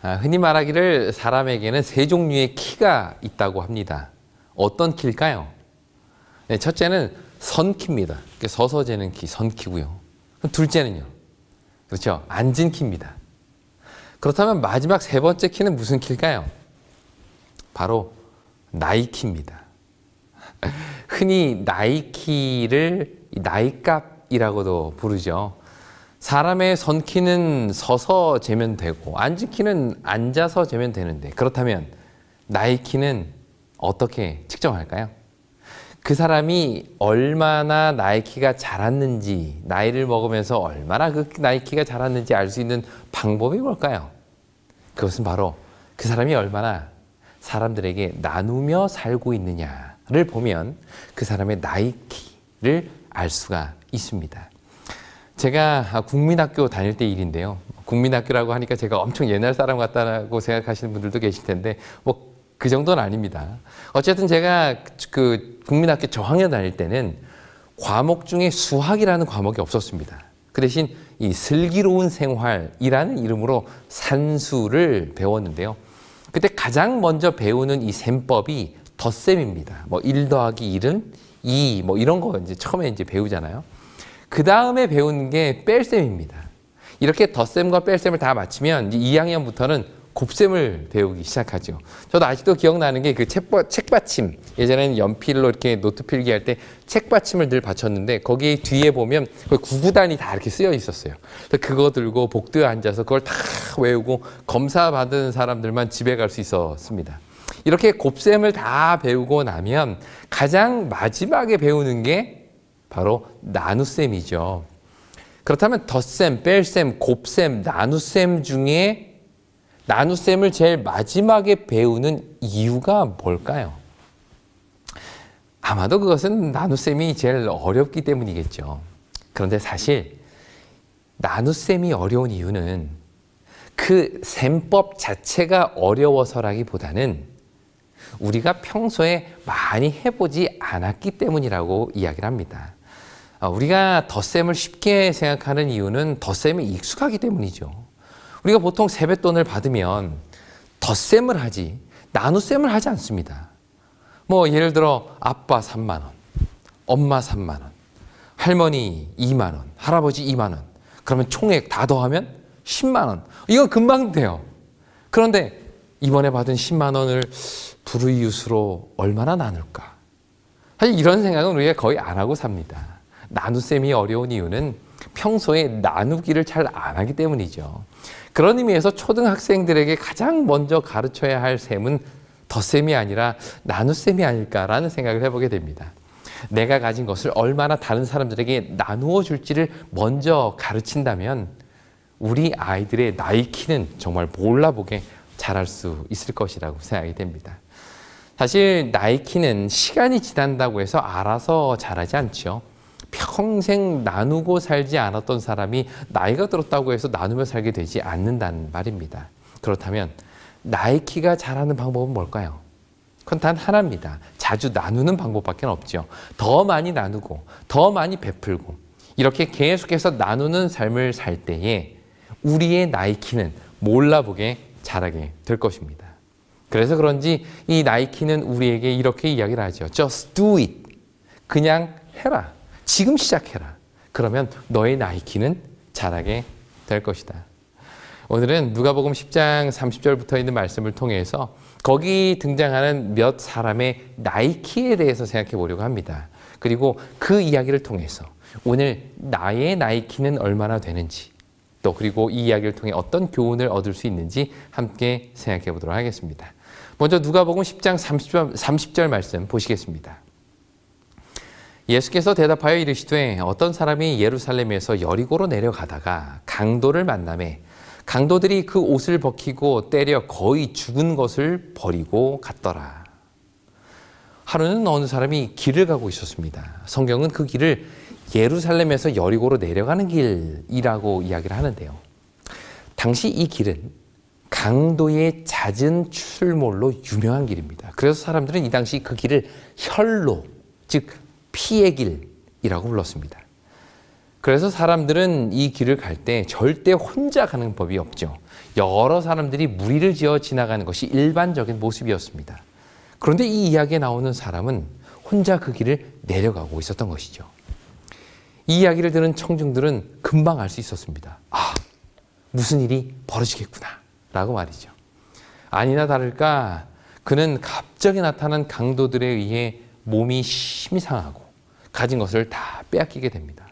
흔히 말하기를 사람에게는 세 종류의 키가 있다고 합니다. 어떤 키일까요? 네, 첫째는 선키입니다. 서서 재는 키, 선키고요. 둘째는요? 그렇죠. 앉은 키입니다. 그렇다면 마지막 세 번째 키는 무슨 키일까요? 바로 나이키입니다. 흔히 나이키를 나이값이라고도 부르죠. 사람의 선키는 서서 재면 되고 앉은 키는 앉아서 재면 되는데 그렇다면 나이키는 어떻게 측정할까요? 그 사람이 얼마나 나이키가 자랐는지, 나이를 먹으면서 얼마나 그 나이키가 자랐는지 알 수 있는 방법이 뭘까요? 그것은 바로 그 사람이 얼마나 사람들에게 나누며 살고 있느냐를 보면 그 사람의 나이키를 알 수가 있습니다. 제가 국민학교 다닐 때 일인데요. 국민학교라고 하니까 제가 엄청 옛날 사람 같다고 생각하시는 분들도 계실 텐데 뭐 그 정도는 아닙니다. 어쨌든 제가 그 국민학교 저학년 다닐 때는 과목 중에 수학이라는 과목이 없었습니다. 그 대신 이 슬기로운 생활이라는 이름으로 산수를 배웠는데요. 그때 가장 먼저 배우는 이 셈법이 덧셈입니다. 뭐 1 더하기 1은 2, 뭐 이런 거 이제 처음에 이제 배우잖아요. 그 다음에 배운 게 뺄셈입니다. 이렇게 덧셈과 뺄셈을 다 마치면 이제 2학년부터는 곱셈을 배우기 시작하죠. 저도 아직도 기억나는 게 그 책받침. 예전에는 연필로 이렇게 노트 필기할 때 책받침을 늘 받쳤는데 거기 뒤에 보면 구구단이 다 이렇게 쓰여 있었어요. 그래서 그거 들고 복도에 앉아서 그걸 다 외우고 검사 받은 사람들만 집에 갈 수 있었습니다. 이렇게 곱셈을 다 배우고 나면 가장 마지막에 배우는 게 바로 나눗셈이죠. 그렇다면 덧셈, 뺄셈, 곱셈, 나눗셈 중에 나눗셈을 제일 마지막에 배우는 이유가 뭘까요? 아마도 그것은 나눗셈이 제일 어렵기 때문이겠죠. 그런데 사실 나눗셈이 어려운 이유는 그 셈법 자체가 어려워서라기보다는 우리가 평소에 많이 해보지 않았기 때문이라고 이야기를 합니다. 우리가 덧셈을 쉽게 생각하는 이유는 덧셈에 익숙하기 때문이죠. 우리가 보통 세뱃돈을 받으면 덧셈을 하지 나눗셈을 하지 않습니다. 뭐 예를 들어 아빠 3만 원, 엄마 3만 원, 할머니 2만 원, 할아버지 2만 원. 그러면 총액 다 더하면 10만 원. 이건 금방 돼요. 그런데 이번에 받은 10만 원을 불우이웃으로 얼마나 나눌까? 사실 이런 생각은 우리가 거의 안 하고 삽니다. 나눗셈이 어려운 이유는 평소에 나누기를 잘 안 하기 때문이죠. 그런 의미에서 초등학생들에게 가장 먼저 가르쳐야 할 셈은 덧셈이 아니라 나눗셈이 아닐까라는 생각을 해보게 됩니다. 내가 가진 것을 얼마나 다른 사람들에게 나누어 줄지를 먼저 가르친다면 우리 아이들의 나이키는 정말 몰라보게 잘할 수 있을 것이라고 생각이 됩니다. 사실 나이키는 시간이 지난다고 해서 알아서 자라지 않죠. 평생 나누고 살지 않았던 사람이 나이가 들었다고 해서 나누며 살게 되지 않는다는 말입니다. 그렇다면 나이키가 자라는 방법은 뭘까요? 그건 단 하나입니다. 자주 나누는 방법밖에 없죠. 더 많이 나누고 더 많이 베풀고 이렇게 계속해서 나누는 삶을 살 때에 우리의 나이키는 몰라보게 자라게 될 것입니다. 그래서 그런지 이 나이키는 우리에게 이렇게 이야기를 하죠. Just do it. 그냥 해라. 지금 시작해라. 그러면 너의 나이키는 자라게 될 것이다. 오늘은 누가복음 10장 30절부터 있는 말씀을 통해서 거기 등장하는 몇 사람의 나이키에 대해서 생각해 보려고 합니다. 그리고 그 이야기를 통해서 오늘 나의 나이키는 얼마나 되는지 또 그리고 이 이야기를 통해 어떤 교훈을 얻을 수 있는지 함께 생각해 보도록 하겠습니다. 먼저 누가복음 10장 30절 말씀 보시겠습니다. 예수께서 대답하여 이르시되 어떤 사람이 예루살렘에서 여리고로 내려가다가 강도를 만나매 강도들이 그 옷을 벗기고 때려 거의 죽은 것을 버리고 갔더라. 하루는 어느 사람이 길을 가고 있었습니다. 성경은 그 길을 예루살렘에서 여리고로 내려가는 길이라고 이야기를 하는데요. 당시 이 길은 강도의 잦은 출몰로 유명한 길입니다. 그래서 사람들은 이 당시 그 길을 혈로, 즉 피의 길이라고 불렀습니다. 그래서 사람들은 이 길을 갈 때 절대 혼자 가는 법이 없죠. 여러 사람들이 무리를 지어 지나가는 것이 일반적인 모습이었습니다. 그런데 이 이야기에 나오는 사람은 혼자 그 길을 내려가고 있었던 것이죠. 이 이야기를 들은 청중들은 금방 알 수 있었습니다. 아, 무슨 일이 벌어지겠구나 라고 말이죠. 아니나 다를까 그는 갑자기 나타난 강도들에 의해 몸이 심히 상하고 가진 것을 다 빼앗기게 됩니다.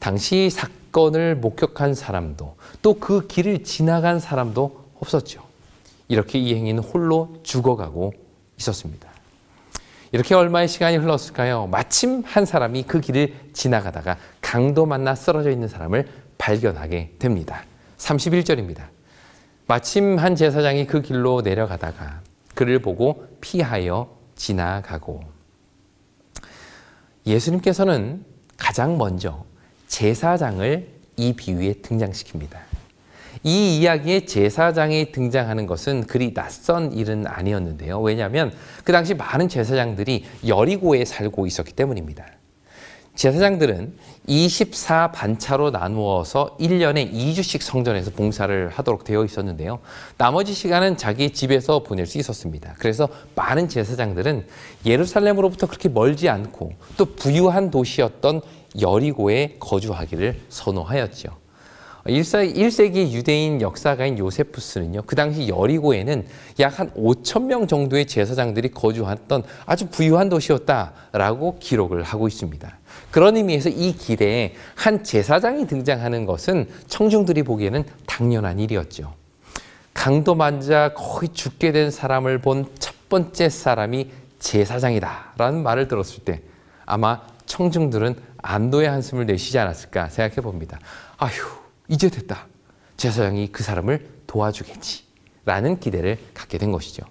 당시 사건을 목격한 사람도 또 그 길을 지나간 사람도 없었죠. 이렇게 이 행인은 홀로 죽어가고 있었습니다. 이렇게 얼마의 시간이 흘렀을까요? 마침 한 사람이 그 길을 지나가다가 강도 만나 쓰러져 있는 사람을 발견하게 됩니다. 31절입니다. 마침 한 제사장이 그 길로 내려가다가 그를 보고 피하여 지나가고. 예수님께서는 가장 먼저 제사장을 이 비유에 등장시킵니다. 이 이야기에 제사장이 등장하는 것은 그리 낯선 일은 아니었는데요. 왜냐하면 그 당시 많은 제사장들이 여리고에 살고 있었기 때문입니다. 제사장들은 24반차로 나누어서 1년에 2주씩 성전에서 봉사를 하도록 되어 있었는데요. 나머지 시간은 자기 집에서 보낼 수 있었습니다. 그래서 많은 제사장들은 예루살렘으로부터 그렇게 멀지 않고 또 부유한 도시였던 여리고에 거주하기를 선호하였죠. 1세기 유대인 역사가인 요세푸스는요, 그 당시 여리고에는 약 한 5,000명 정도의 제사장들이 거주했던 아주 부유한 도시였다라고 기록을 하고 있습니다. 그런 의미에서 이 길에 한 제사장이 등장하는 것은 청중들이 보기에는 당연한 일이었죠. 강도 만자 거의 죽게 된 사람을 본 첫 번째 사람이 제사장이다라는 말을 들었을 때 아마 청중들은 안도의 한숨을 내쉬지 않았을까 생각해 봅니다. 아휴, 이제 됐다. 제사장이 그 사람을 도와주겠지 라는 기대를 갖게 된 것이죠.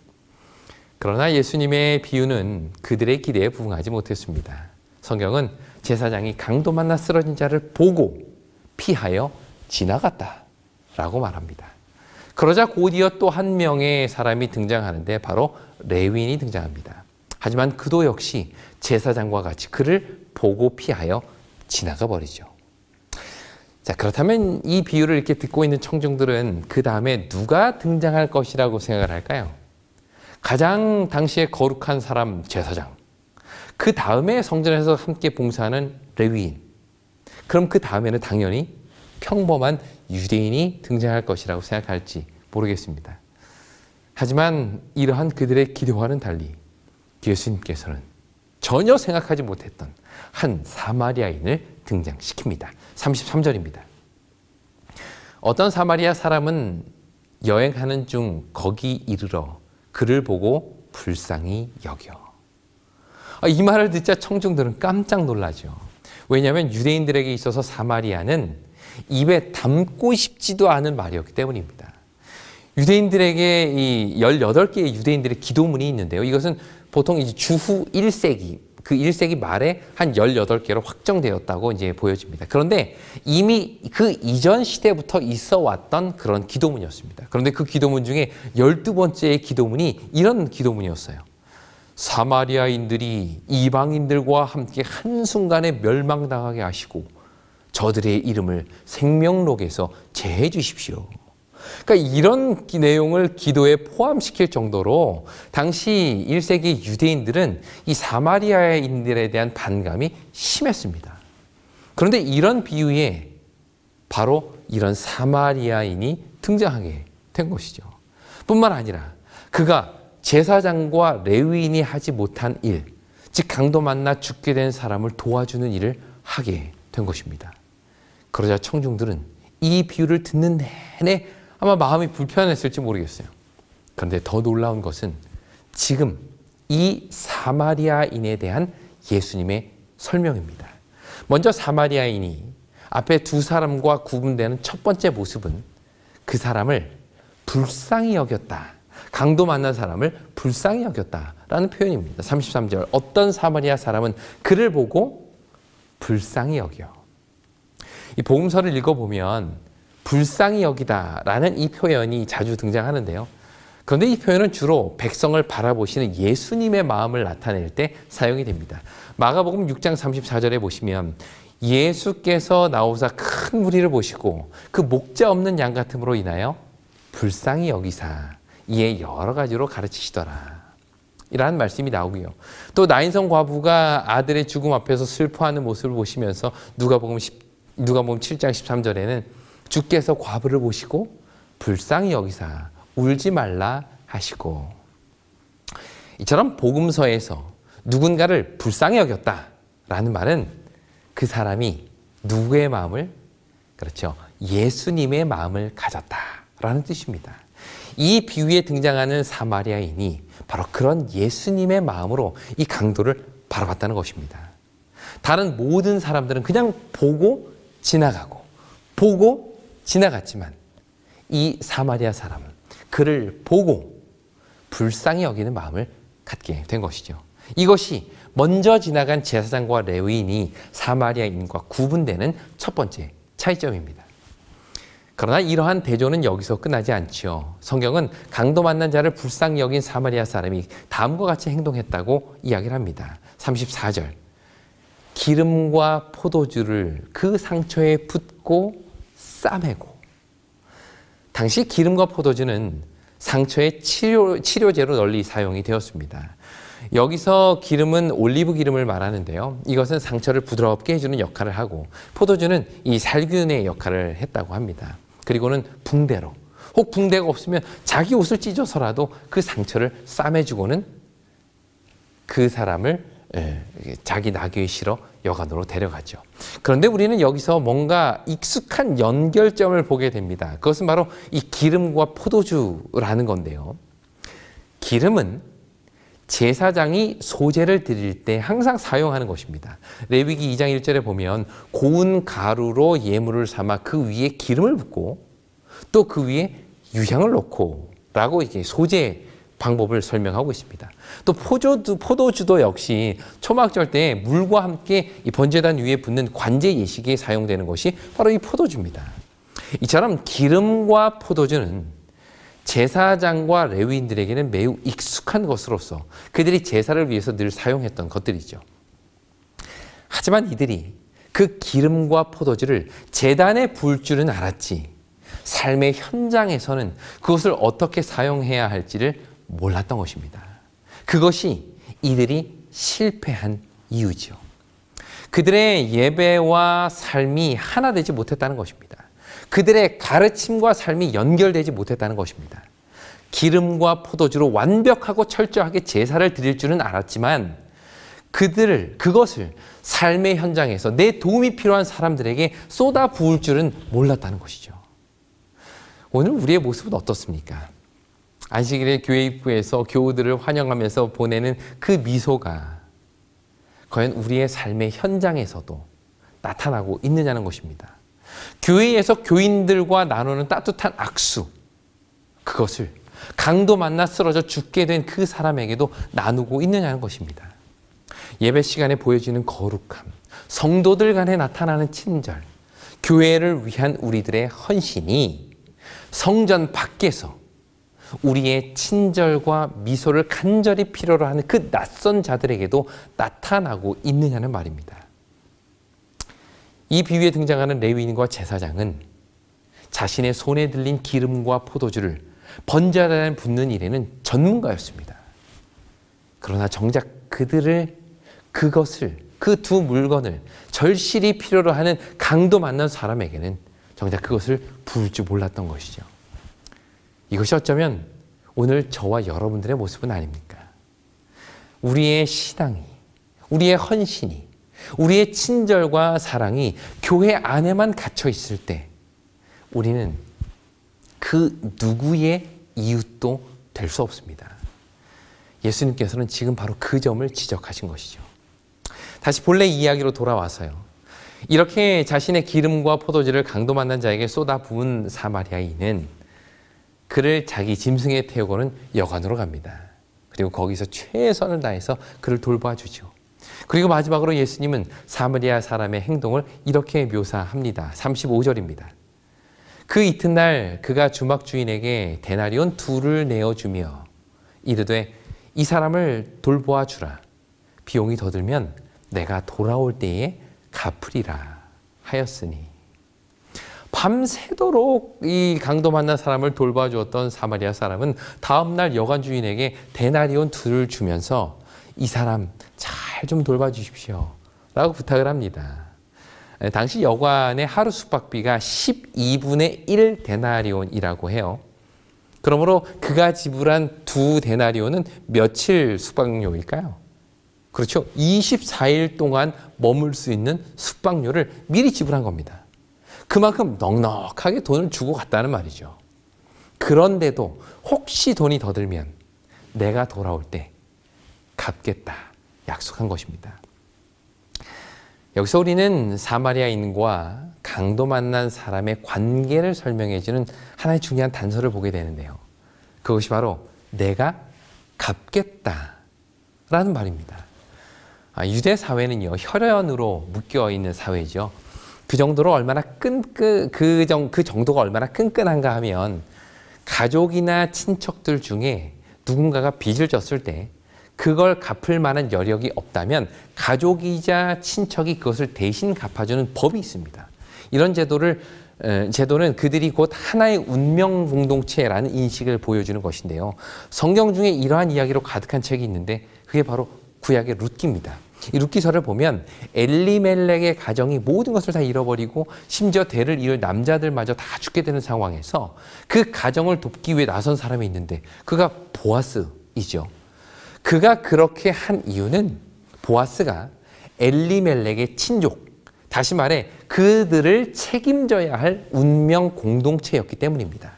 그러나 예수님의 비유는 그들의 기대에 부응하지 못했습니다. 성경은 제사장이 강도 만나 쓰러진 자를 보고 피하여 지나갔다 라고 말합니다. 그러자 곧이어 또 한 명의 사람이 등장하는데 바로 레위인이 등장합니다. 하지만 그도 역시 제사장과 같이 그를 보고 피하여 지나가 버리죠. 자, 그렇다면 이 비유를 이렇게 듣고 있는 청중들은 그 다음에 누가 등장할 것이라고 생각을 할까요? 가장 당시에 거룩한 사람 제사장, 그 다음에 성전에서 함께 봉사하는 레위인, 그럼 그 다음에는 당연히 평범한 유대인이 등장할 것이라고 생각할지 모르겠습니다. 하지만 이러한 그들의 기대와는 달리 예수님께서는 전혀 생각하지 못했던 한 사마리아인을 등장시킵니다. 33절입니다. 어떤 사마리아 사람은 여행하는 중 거기 이르러 그를 보고 불쌍히 여겨. 이 말을 듣자 청중들은 깜짝 놀라죠. 왜냐하면 유대인들에게 있어서 사마리아는 입에 담고 싶지도 않은 말이었기 때문입니다. 유대인들에게 이 18개의 유대인들의 기도문이 있는데요. 이것은 보통 이제 주후 1세기, 그 1세기 말에 한 18개로 확정되었다고 이제 보여집니다. 그런데 이미 그 이전 시대부터 있어 왔던 그런 기도문이었습니다. 그런데 그 기도문 중에 12번째의 기도문이 이런 기도문이었어요. 사마리아인들이 이방인들과 함께 한순간에 멸망당하게 하시고 저들의 이름을 생명록에서 제해 주십시오. 그러니까 이런 내용을 기도에 포함시킬 정도로 당시 1세기 유대인들은 이 사마리아인들에 대한 반감이 심했습니다. 그런데 이런 비유에 바로 이런 사마리아인이 등장하게 된 것이죠. 뿐만 아니라 그가 제사장과 레위인이 하지 못한 일, 즉 강도 만나 죽게 된 사람을 도와주는 일을 하게 된 것입니다. 그러자 청중들은 이 비유를 듣는 내내 아마 마음이 불편했을지 모르겠어요. 그런데 더 놀라운 것은 지금 이 사마리아인에 대한 예수님의 설명입니다. 먼저 사마리아인이 앞에 두 사람과 구분되는 첫 번째 모습은 그 사람을 불쌍히 여겼다. 강도 만난 사람을 불쌍히 여겼다라는 표현입니다. 33절, 어떤 사마리아 사람은 그를 보고 불쌍히 여겨. 이 복음서를 읽어보면 불쌍히 여기다라는 이 표현이 자주 등장하는데요. 그런데 이 표현은 주로 백성을 바라보시는 예수님의 마음을 나타낼 때 사용이 됩니다. 마가복음 6장 34절에 보시면 예수께서 나오사 큰 무리를 보시고 그 목자 없는 양 같음으로 인하여 불쌍히 여기사 이에 여러 가지로 가르치시더라. 이라는 말씀이 나오고요. 또 나인성 과부가 아들의 죽음 앞에서 슬퍼하는 모습을 보시면서 누가복음 7장 13절에는 주께서 과부를 보시고 불쌍히 여기사 울지 말라 하시고, 이처럼 복음서에서 누군가를 불쌍히 여겼다라는 말은 그 사람이 누구의 마음을, 그렇죠, 예수님의 마음을 가졌다라는 뜻입니다. 이 비유에 등장하는 사마리아인이 바로 그런 예수님의 마음으로 이 강도를 바라봤다는 것입니다. 다른 모든 사람들은 그냥 보고 지나갔지만 이 사마리아 사람은 그를 보고 불쌍히 여기는 마음을 갖게 된 것이죠. 이것이 먼저 지나간 제사장과 레위인이 사마리아인과 구분되는 첫 번째 차이점입니다. 그러나 이러한 대조는 여기서 끝나지 않지요. 성경은 강도 만난 자를 불쌍히 여긴 사마리아 사람이 다음과 같이 행동했다고 이야기를 합니다. 34절. 기름과 포도주를 그 상처에 붓고 싸매고. 당시 기름과 포도주는 상처의 치료제로 널리 사용이 되었습니다. 여기서 기름은 올리브 기름을 말하는데요. 이것은 상처를 부드럽게 해주는 역할을 하고, 포도주는 이 살균의 역할을 했다고 합니다. 그리고는 붕대로, 혹 붕대가 없으면 자기 옷을 찢어서라도 그 상처를 싸매주고는 그 사람을 자기 나귀에 실어 여관으로 데려가죠. 그런데 우리는 여기서 뭔가 익숙한 연결점을 보게 됩니다. 그것은 바로 이 기름과 포도주라는 건데요. 기름은 제사장이 소제를 드릴 때 항상 사용하는 것입니다. 레위기 2장 1절에 보면 고운 가루로 예물을 삼아 그 위에 기름을 붓고 또 그 위에 유향을 넣고 라고 이게 소제 방법을 설명하고 있습니다. 또 포도주도 역시 초막절 때 물과 함께 이 번제단 위에 붓는 관제 예식에 사용되는 것이 바로 이 포도주입니다. 이처럼 기름과 포도주는 제사장과 레위인들에게는 매우 익숙한 것으로서 그들이 제사를 위해서 늘 사용했던 것들이죠. 하지만 이들이 그 기름과 포도주를 제단에 부을 줄은 알았지, 삶의 현장에서는 그것을 어떻게 사용해야 할지를 몰랐던 것입니다. 그것이 이들이 실패한 이유죠. 그들의 예배와 삶이 하나 되지 못했다는 것입니다. 그들의 가르침과 삶이 연결되지 못했다는 것입니다. 기름과 포도주로 완벽하고 철저하게 제사를 드릴 줄은 알았지만 그것을 삶의 현장에서 내 도움이 필요한 사람들에게 쏟아 부을 줄은 몰랐다는 것이죠. 오늘 우리의 모습은 어떻습니까? 안식일에 교회 입구에서 교우들을 환영하면서 보내는 그 미소가 과연 우리의 삶의 현장에서도 나타나고 있느냐는 것입니다. 교회에서 교인들과 나누는 따뜻한 악수, 그것을 강도 만나 쓰러져 죽게 된 그 사람에게도 나누고 있느냐는 것입니다. 예배 시간에 보여지는 거룩함, 성도들 간에 나타나는 친절, 교회를 위한 우리들의 헌신이 성전 밖에서 우리의 친절과 미소를 간절히 필요로 하는 그 낯선 자들에게도 나타나고 있느냐는 말입니다. 이 비유에 등장하는 레위인과 제사장은 자신의 손에 들린 기름과 포도주를 번제단에 붓는 일에는 전문가였습니다. 그러나 정작 그 두 물건을 절실히 필요로 하는 강도 만난 사람에게는 정작 그것을 부을 줄 몰랐던 것이죠. 이것이 어쩌면 오늘 저와 여러분들의 모습은 아닙니까? 우리의 신앙이, 우리의 헌신이, 우리의 친절과 사랑이 교회 안에만 갇혀 있을 때 우리는 그 누구의 이웃도 될 수 없습니다. 예수님께서는 지금 바로 그 점을 지적하신 것이죠. 다시 본래 이야기로 돌아와서요. 이렇게 자신의 기름과 포도주를 강도 만난 자에게 쏟아 부은 사마리아인은 그를 자기 짐승에 태우고는 여관으로 갑니다. 그리고 거기서 최선을 다해서 그를 돌봐주죠. 그리고 마지막으로 예수님은 사마리아 사람의 행동을 이렇게 묘사합니다. 35절입니다. 그 이튿날 그가 주막 주인에게 데나리온 2를 내어주며 이르되 이 사람을 돌보아 주라. 비용이 더 들면 내가 돌아올 때에 갚으리라. 하였으니. 밤새도록 이 강도 만난 사람을 돌봐주었던 사마리아 사람은 다음날 여관 주인에게 데나리온 2를 주면서 이 사람 잘 좀 돌봐주십시오 라고 부탁을 합니다. 당시 여관의 하루 숙박비가 12분의 1 데나리온이라고 해요. 그러므로 그가 지불한 2 데나리온은 며칠 숙박료일까요? 그렇죠. 24일 동안 머물 수 있는 숙박료를 미리 지불한 겁니다. 그만큼 넉넉하게 돈을 주고 갔다는 말이죠. 그런데도 혹시 돈이 더 들면 내가 돌아올 때 갚겠다 약속한 것입니다. 여기서 우리는 사마리아인과 강도 만난 사람의 관계를 설명해주는 하나의 중요한 단서를 보게 되는데요. 그것이 바로 내가 갚겠다라는 말입니다. 유대 사회는요, 혈연으로 묶여있는 사회죠. 그 정도로 얼마나 그 정도가 얼마나 끈끈한가 하면 가족이나 친척들 중에 누군가가 빚을 졌을 때 그걸 갚을 만한 여력이 없다면 가족이자 친척이 그것을 대신 갚아주는 법이 있습니다. 이런 제도는 그들이 곧 하나의 운명 공동체라는 인식을 보여주는 것인데요. 성경 중에 이러한 이야기로 가득한 책이 있는데 그게 바로 구약의 룻기입니다. 이 룻기서를 보면 엘리멜렉의 가정이 모든 것을 다 잃어버리고 심지어 대를 이을 남자들마저 다 죽게 되는 상황에서 그 가정을 돕기 위해 나선 사람이 있는데 그가 보아스이죠. 그가 그렇게 한 이유는 보아스가 엘리멜렉의 친족, 다시 말해 그들을 책임져야 할 운명 공동체였기 때문입니다.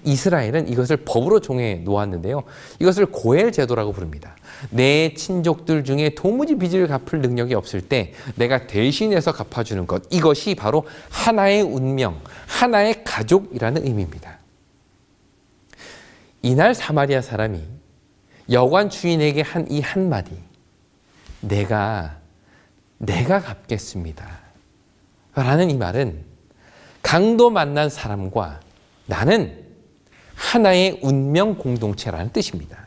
이스라엘은 이것을 법으로 정해 놓았는데요. 이것을 고엘 제도라고 부릅니다. 내 친족들 중에 도무지 빚을 갚을 능력이 없을 때 내가 대신해서 갚아주는 것, 이것이 바로 하나의 운명, 하나의 가족이라는 의미입니다. 이날 사마리아 사람이 여관 주인에게 한 이 한마디, 내가 갚겠습니다 라는 이 말은 강도 만난 사람과 나는 하나의 운명 공동체라는 뜻입니다.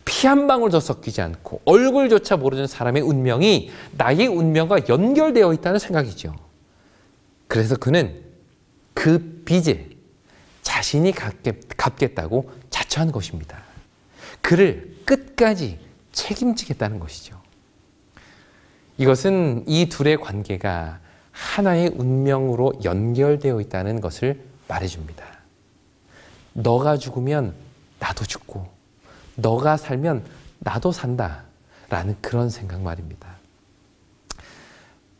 피 한 방울 더 섞이지 않고 얼굴조차 모르는 사람의 운명이 나의 운명과 연결되어 있다는 생각이죠. 그래서 그는 그 빚을 자신이 갚겠다고 자처한 것입니다. 그를 끝까지 책임지겠다는 것이죠. 이것은 이 둘의 관계가 하나의 운명으로 연결되어 있다는 것을 말해줍니다. 너가 죽으면 나도 죽고 너가 살면 나도 산다 라는 그런 생각 말입니다.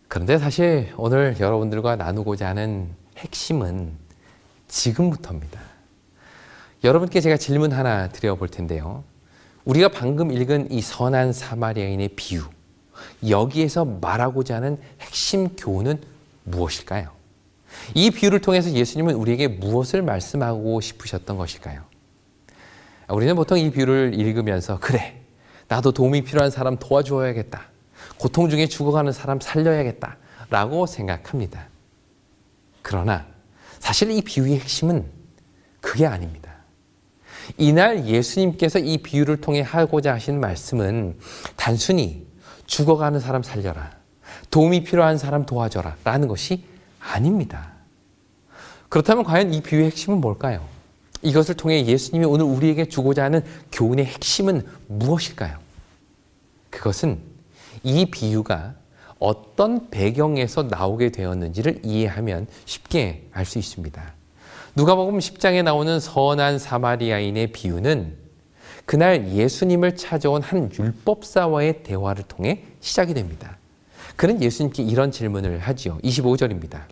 그런데 사실 오늘 여러분들과 나누고자 하는 핵심은 지금부터입니다. 여러분께 제가 질문 하나 드려볼 텐데요. 우리가 방금 읽은 이 선한 사마리아인의 비유, 여기에서 말하고자 하는 핵심 교훈은 무엇일까요? 이 비유를 통해서 예수님은 우리에게 무엇을 말씀하고 싶으셨던 것일까요? 우리는 보통 이 비유를 읽으면서 그래, 나도 도움이 필요한 사람 도와주어야겠다. 고통 중에 죽어가는 사람 살려야겠다 라고 생각합니다. 그러나 사실 이 비유의 핵심은 그게 아닙니다. 이날 예수님께서 이 비유를 통해 하고자 하신 말씀은 단순히 죽어가는 사람 살려라, 도움이 필요한 사람 도와줘라 라는 것이 아닙니다. 그렇다면 과연 이 비유의 핵심은 뭘까요? 이것을 통해 예수님이 오늘 우리에게 주고자 하는 교훈의 핵심은 무엇일까요? 그것은 이 비유가 어떤 배경에서 나오게 되었는지를 이해하면 쉽게 알 수 있습니다. 누가복음 10장에 나오는 선한 사마리아인의 비유는 그날 예수님을 찾아온 한 율법사와의 대화를 통해 시작이 됩니다. 그는 예수님께 이런 질문을 하지요. 25절입니다.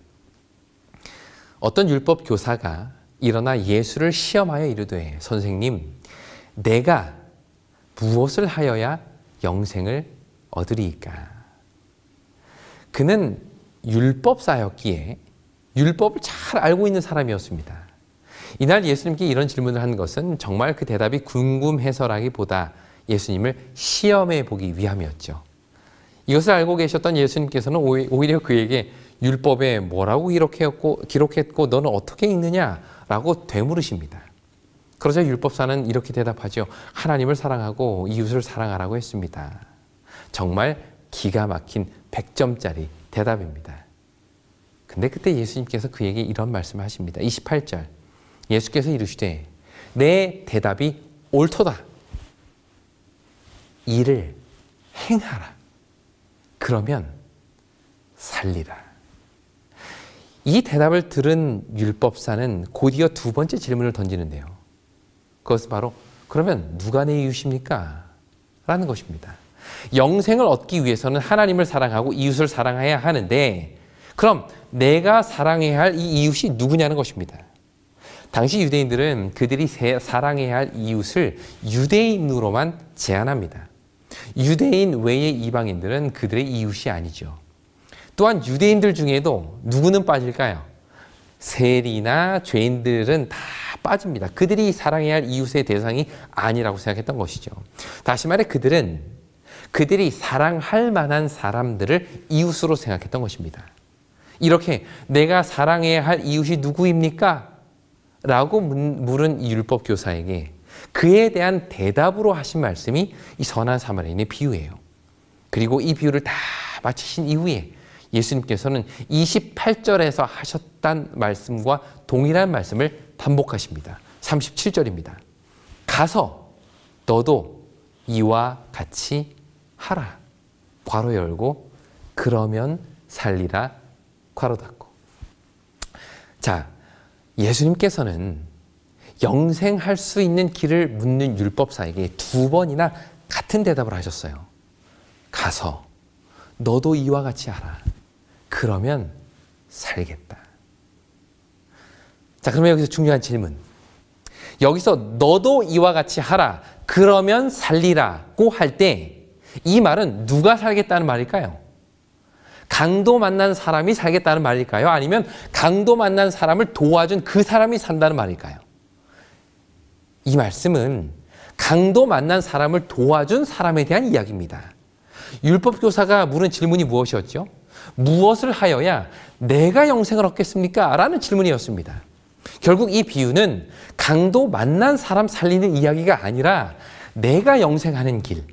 어떤 율법 교사가 일어나 예수를 시험하여 이르되 선생님, 내가 무엇을 하여야 영생을 얻으리이까? 그는 율법사였기에 율법을 잘 알고 있는 사람이었습니다. 이날 예수님께 이런 질문을 한 것은 정말 그 대답이 궁금해서라기보다 예수님을 시험해 보기 위함이었죠. 이것을 알고 계셨던 예수님께서는 오히려 그에게 율법에 뭐라고 기록했고 너는 어떻게 읽느냐라고 되물으십니다. 그러자 율법사는 이렇게 대답하죠. 하나님을 사랑하고 이웃을 사랑하라고 했습니다. 정말 기가 막힌 100점짜리 대답입니다. 근데 그때 예수님께서 그에게 이런 말씀을 하십니다. 28절. 예수께서 이르시되 내 대답이 옳도다. 이를 행하라. 그러면 살리라. 이 대답을 들은 율법사는 곧이어 두 번째 질문을 던지는데요. 그것은 바로 그러면 누가 내 이웃입니까? 라는 것입니다. 영생을 얻기 위해서는 하나님을 사랑하고 이웃을 사랑해야 하는데 그럼 내가 사랑해야 할 이 이웃이 누구냐는 것입니다. 당시 유대인들은 그들이 사랑해야 할 이웃을 유대인으로만 제한합니다. 유대인 외의 이방인들은 그들의 이웃이 아니죠. 또한 유대인들 중에도 누구는 빠질까요? 세리나 죄인들은 다 빠집니다. 그들이 사랑해야 할 이웃의 대상이 아니라고 생각했던 것이죠. 다시 말해 그들이 사랑할 만한 사람들을 이웃으로 생각했던 것입니다. 이렇게 내가 사랑해야 할 이웃이 누구입니까? 라고 물은 이 율법 교사에게 그에 대한 대답으로 하신 말씀이 이 선한 사마리아인의 비유예요. 그리고 이 비유를 다 마치신 이후에 예수님께서는 28절에서 하셨던 말씀과 동일한 말씀을 반복하십니다. 37절입니다. 가서 너도 이와 같이 하라. 괄호 열고 그러면 살리라. 괄호 닫고. 자, 예수님께서는 영생할 수 있는 길을 묻는 율법사에게 두 번이나 같은 대답을 하셨어요. 가서 너도 이와 같이 하라. 그러면 살겠다. 자, 그러면 여기서 중요한 질문. 여기서 너도 이와 같이 하라. 그러면 살리라고 할 때 이 말은 누가 살겠다는 말일까요? 강도 만난 사람이 살겠다는 말일까요? 아니면 강도 만난 사람을 도와준 그 사람이 산다는 말일까요? 이 말씀은 강도 만난 사람을 도와준 사람에 대한 이야기입니다. 율법교사가 물은 질문이 무엇이었죠? 무엇을 하여야 내가 영생을 얻겠습니까? 라는 질문이었습니다. 결국 이 비유는 강도 만난 사람 살리는 이야기가 아니라 내가 영생하는 길,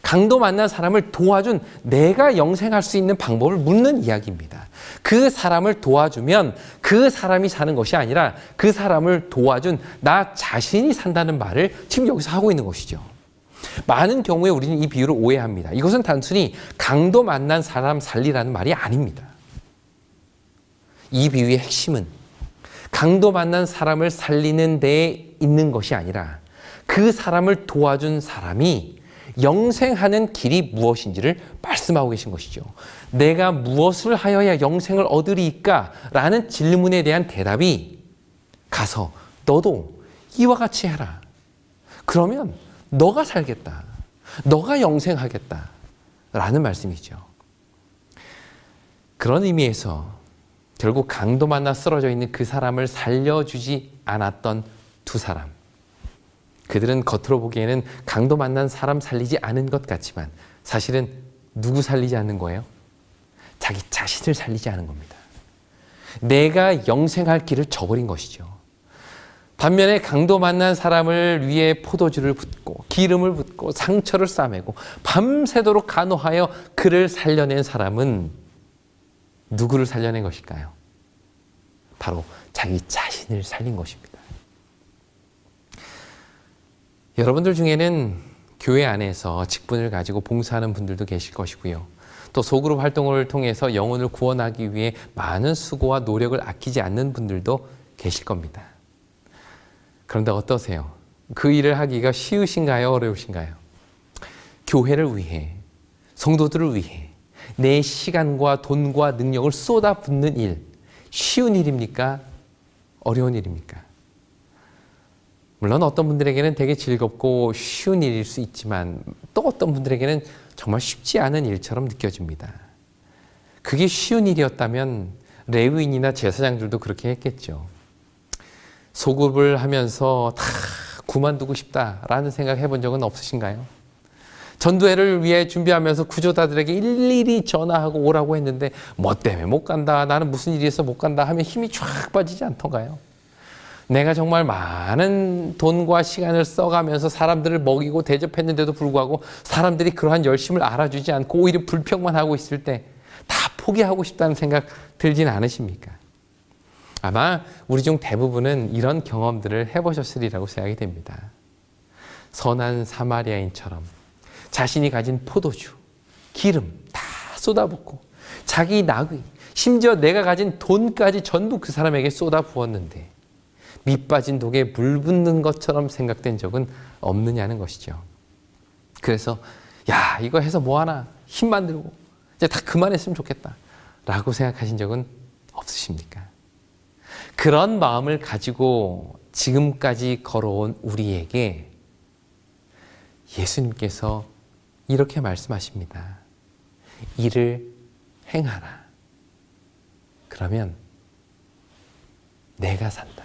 강도 만난 사람을 도와준 내가 영생할 수 있는 방법을 묻는 이야기입니다. 그 사람을 도와주면 그 사람이 사는 것이 아니라 그 사람을 도와준 나 자신이 산다는 말을 지금 여기서 하고 있는 것이죠. 많은 경우에 우리는 이 비유를 오해합니다. 이것은 단순히 강도 만난 사람 살리라는 말이 아닙니다. 이 비유의 핵심은 강도 만난 사람을 살리는 데에 있는 것이 아니라 그 사람을 도와준 사람이 영생하는 길이 무엇인지를 말씀하고 계신 것이죠. 내가 무엇을 하여야 영생을 얻으리까? 라는 질문에 대한 대답이 가서 너도 이와 같이 해라. 그러면 너가 살겠다. 너가 영생하겠다. 라는 말씀이죠. 그런 의미에서 결국 강도 만나 쓰러져 있는 그 사람을 살려주지 않았던 두 사람. 그들은 겉으로 보기에는 강도 만난 사람 살리지 않은 것 같지만 사실은 누구 살리지 않는 거예요? 자기 자신을 살리지 않은 겁니다. 내가 영생할 길을 저버린 것이죠. 반면에 강도 만난 사람을 위해 포도주를 붓고 기름을 붓고 상처를 싸매고 밤새도록 간호하여 그를 살려낸 사람은 누구를 살려낸 것일까요? 바로 자기 자신을 살린 것입니다. 여러분들 중에는 교회 안에서 직분을 가지고 봉사하는 분들도 계실 것이고요. 또 소그룹 활동을 통해서 영혼을 구원하기 위해 많은 수고와 노력을 아끼지 않는 분들도 계실 겁니다. 그런데 어떠세요? 그 일을 하기가 쉬우신가요? 어려우신가요? 교회를 위해, 성도들을 위해 내 시간과 돈과 능력을 쏟아붓는 일, 쉬운 일입니까? 어려운 일입니까? 물론 어떤 분들에게는 되게 즐겁고 쉬운 일일 수 있지만 또 어떤 분들에게는 정말 쉽지 않은 일처럼 느껴집니다. 그게 쉬운 일이었다면 레위인이나 제사장들도 그렇게 했겠죠. 소급을 하면서 다 그만두고 싶다라는 생각 해본 적은 없으신가요? 전도회를 위해 준비하면서 구조자들에게 일일이 전화하고 오라고 했는데 뭐 때문에 못 간다, 나는 무슨 일이 있어 못 간다 하면 힘이 쫙 빠지지 않던가요? 내가 정말 많은 돈과 시간을 써가면서 사람들을 먹이고 대접했는데도 불구하고 사람들이 그러한 열심을 알아주지 않고 오히려 불평만 하고 있을 때 다 포기하고 싶다는 생각 들진 않으십니까? 아마 우리 중 대부분은 이런 경험들을 해보셨으리라고 생각이 됩니다. 선한 사마리아인처럼 자신이 가진 포도주, 기름 다 쏟아붓고 자기 나귀, 심지어 내가 가진 돈까지 전부 그 사람에게 쏟아부었는데 밑 빠진 독에 물 붓는 것처럼 생각된 적은 없느냐는 것이죠. 그래서 야, 이거 해서 뭐하나, 힘만 들고 이제 다 그만했으면 좋겠다 라고 생각하신 적은 없으십니까? 그런 마음을 가지고 지금까지 걸어온 우리에게 예수님께서 이렇게 말씀하십니다. 이를 행하라. 그러면 내가 산다.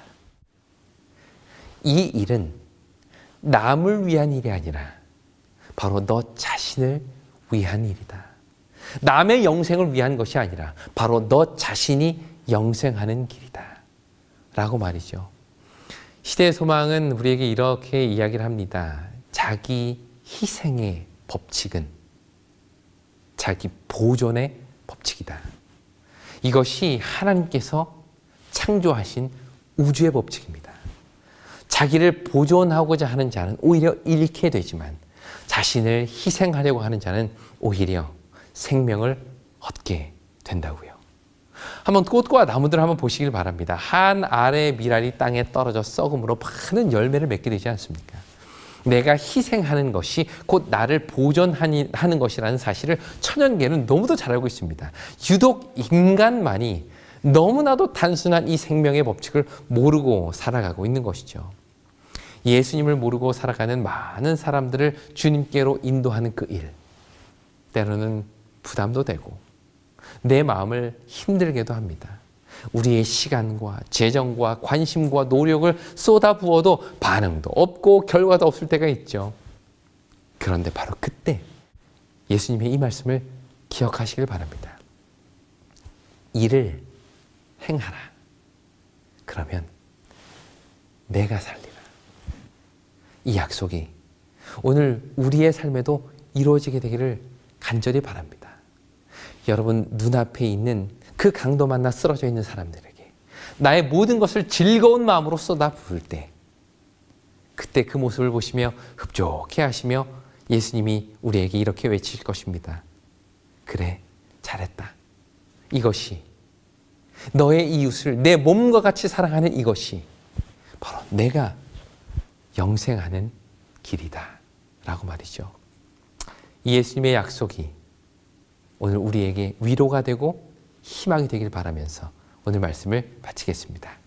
이 일은 남을 위한 일이 아니라 바로 너 자신을 위한 일이다. 남의 영생을 위한 것이 아니라 바로 너 자신이 영생하는 길이다. 라고 말이죠. 시대의 소망은 우리에게 이렇게 이야기를 합니다. 자기 희생의 법칙은 자기 보존의 법칙이다. 이것이 하나님께서 창조하신 우주의 법칙입니다. 자기를 보존하고자 하는 자는 오히려 잃게 되지만 자신을 희생하려고 하는 자는 오히려 생명을 얻게 된다고요. 한번 꽃과 나무들을 한번 보시길 바랍니다. 한 알의 밀알이 땅에 떨어져 썩음으로 많은 열매를 맺게 되지 않습니까? 내가 희생하는 것이 곧 나를 보존하는 것이라는 사실을 천연계는 너무도 잘 알고 있습니다. 유독 인간만이 너무나도 단순한 이 생명의 법칙을 모르고 살아가고 있는 것이죠. 예수님을 모르고 살아가는 많은 사람들을 주님께로 인도하는 그 일, 때로는 부담도 되고 내 마음을 힘들게도 합니다. 우리의 시간과 재정과 관심과 노력을 쏟아부어도 반응도 없고 결과도 없을 때가 있죠. 그런데 바로 그때 예수님의 이 말씀을 기억하시길 바랍니다. 이를 행하라. 그러면 내가 살리라. 이 약속이 오늘 우리의 삶에도 이루어지게 되기를 간절히 바랍니다. 여러분 눈앞에 있는 그 강도 만나 쓰러져 있는 사람들에게 나의 모든 것을 즐거운 마음으로 쏟아 부을 때 그때 그 모습을 보시며 흡족해 하시며 예수님이 우리에게 이렇게 외칠 것입니다. 그래, 잘했다. 이것이 너의 이웃을 내 몸과 같이 사랑하는 이것이 바로 내가 영생하는 길이다 라고 말이죠. 이 예수님의 약속이 오늘 우리에게 위로가 되고 희망이 되길 바라면서 오늘 말씀을 마치겠습니다.